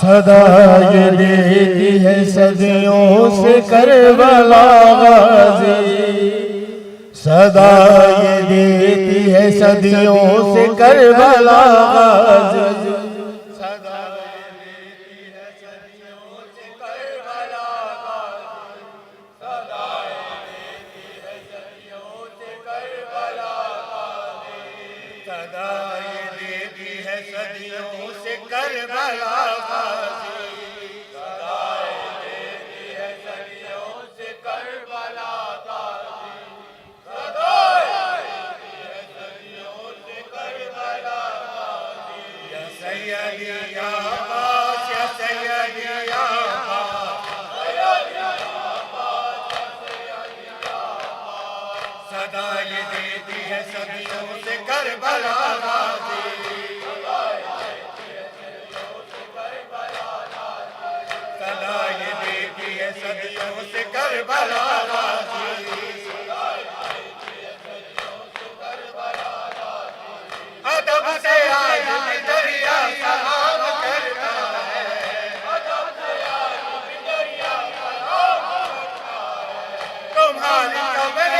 सदा ये देती है सदियों से करबला गाज़ी, सदा ये देती है सदियों से करबला गाज़ी, सदा ये देती है सदियों से करबला गाज़ी, सदा ये देती है सदियों से करबला गाज़ी, सदा ये देती है सदियों से करबला सदा ये देती है सदियों से करबला गाज़ी, सदा ये देती है सदियों से करबला गाज़ी, अदब से आज भी दरिया सलाम करता है, अदब से आज भी दरिया सलाम करता है, तुम्हारी कब्र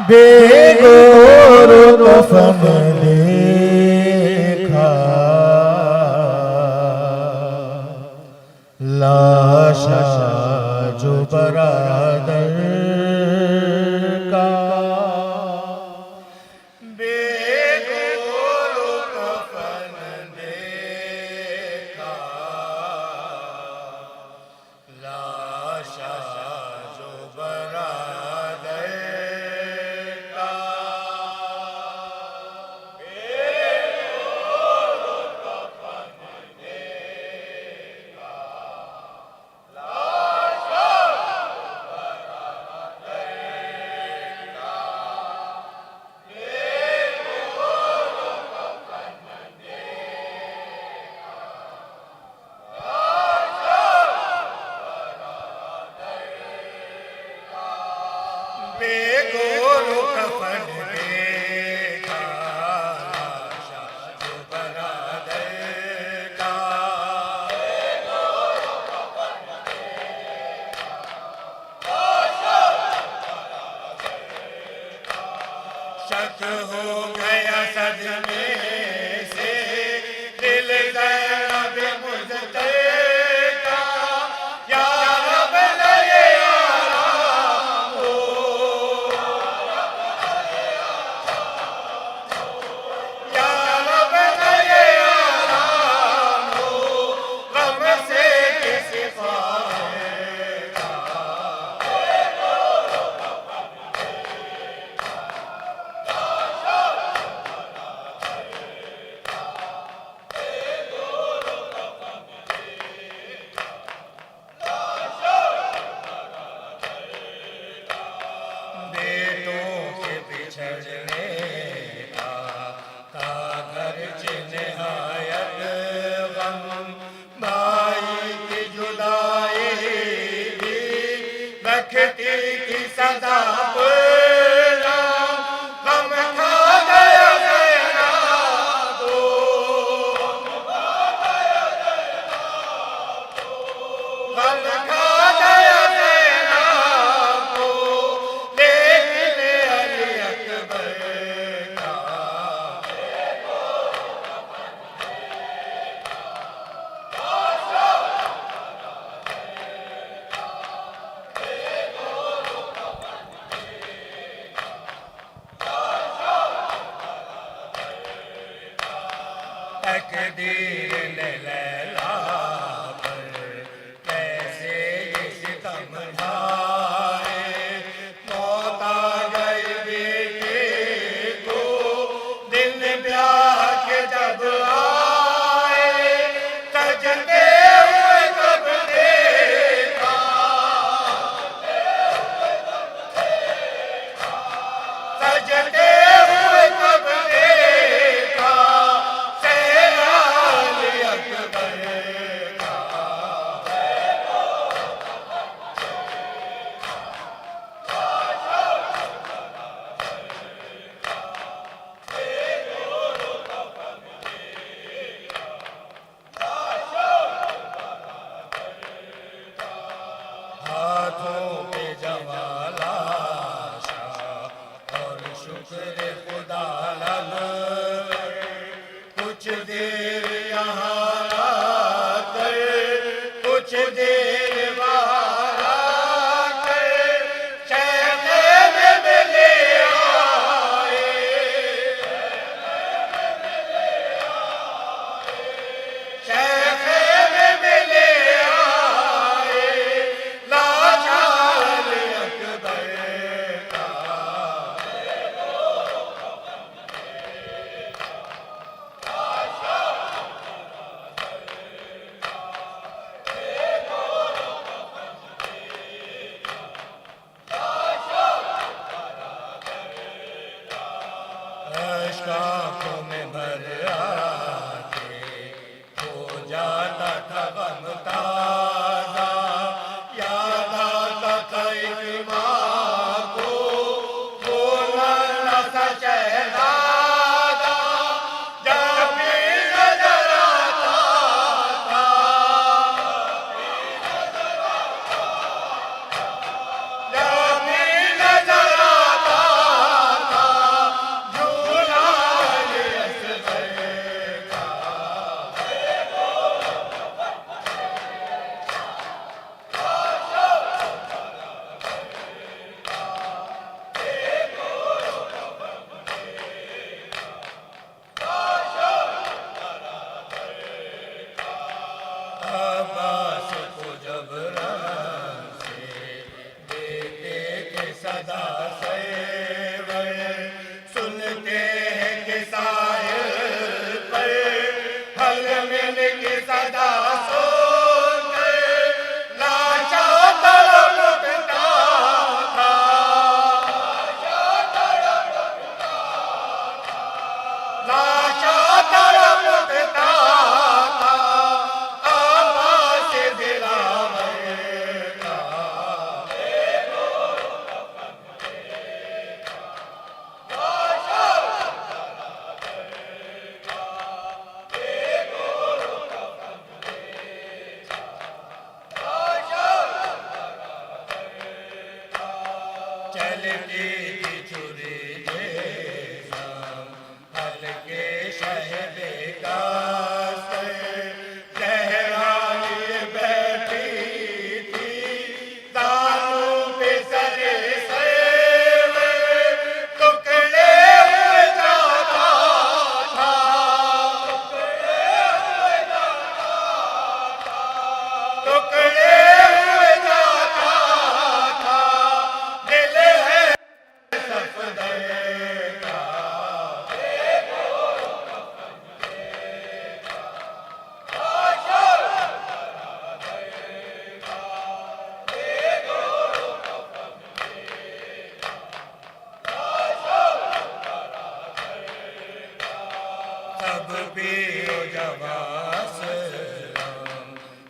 बेगोर कफन देखा लाशा जो बरादर का बेगोर कफन देखा लाशा जो बरादर का बेगोर कफन देखा लाशा जो बरादर का शक हो गया सदमे से दिल ज़ैनब मुझतज़ा का या रब लगे आराम हो या रब लगे आराम हो गम से किसी फायदा बेटों के बिछड़ने का घर निहायत गम भाई की जुदाई भी रखती थी सदा पूरा गम खा गया ज़ैनब को गम खा गया ज़ैनब को लेकिन अली अकबर का तकदीर ने लैला पर कैसे ये सितम ढाए मौत आ गई बेटे को दिन ब्याह के जब आए सजते हुए कब देखा सजते हुए कब देखा सेना अली अकबर का हाथों पे जमा लाशा और शुक्र खुदा लब कुछ देर यहाँ आकर कुछ देर बाहर आकर शहर में मिले आए शहर में मिले आए लाशा अली अकबर का टुकड़े हुए जाता था, दिल है सफदर का। सब पीरो जवास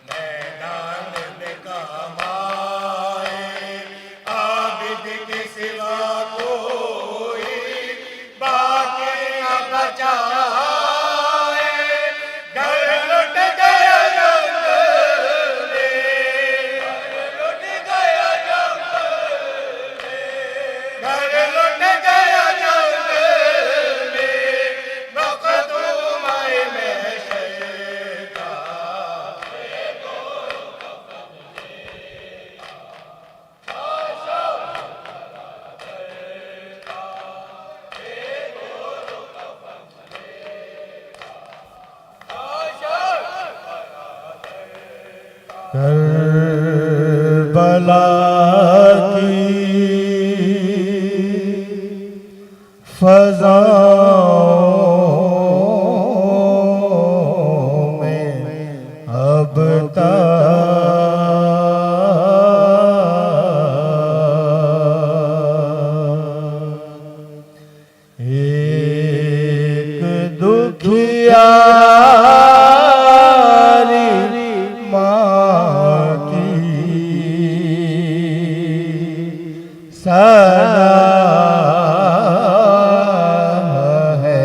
मैदान में कमाए, आबिद के सिवा कोई बाकी न बचाए। घर लुट गया जंगले, घर लुट गया जंगले, घर लुट गया जंगले, मखदूमाए में शैका। करबला की फज़ाओं में अब तक एक दुखियारी माँ की सलाह है।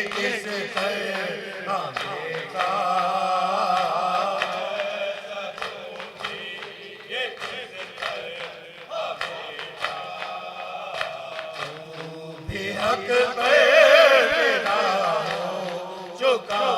किस तरह देखा भी हक पे तेरा हो चुका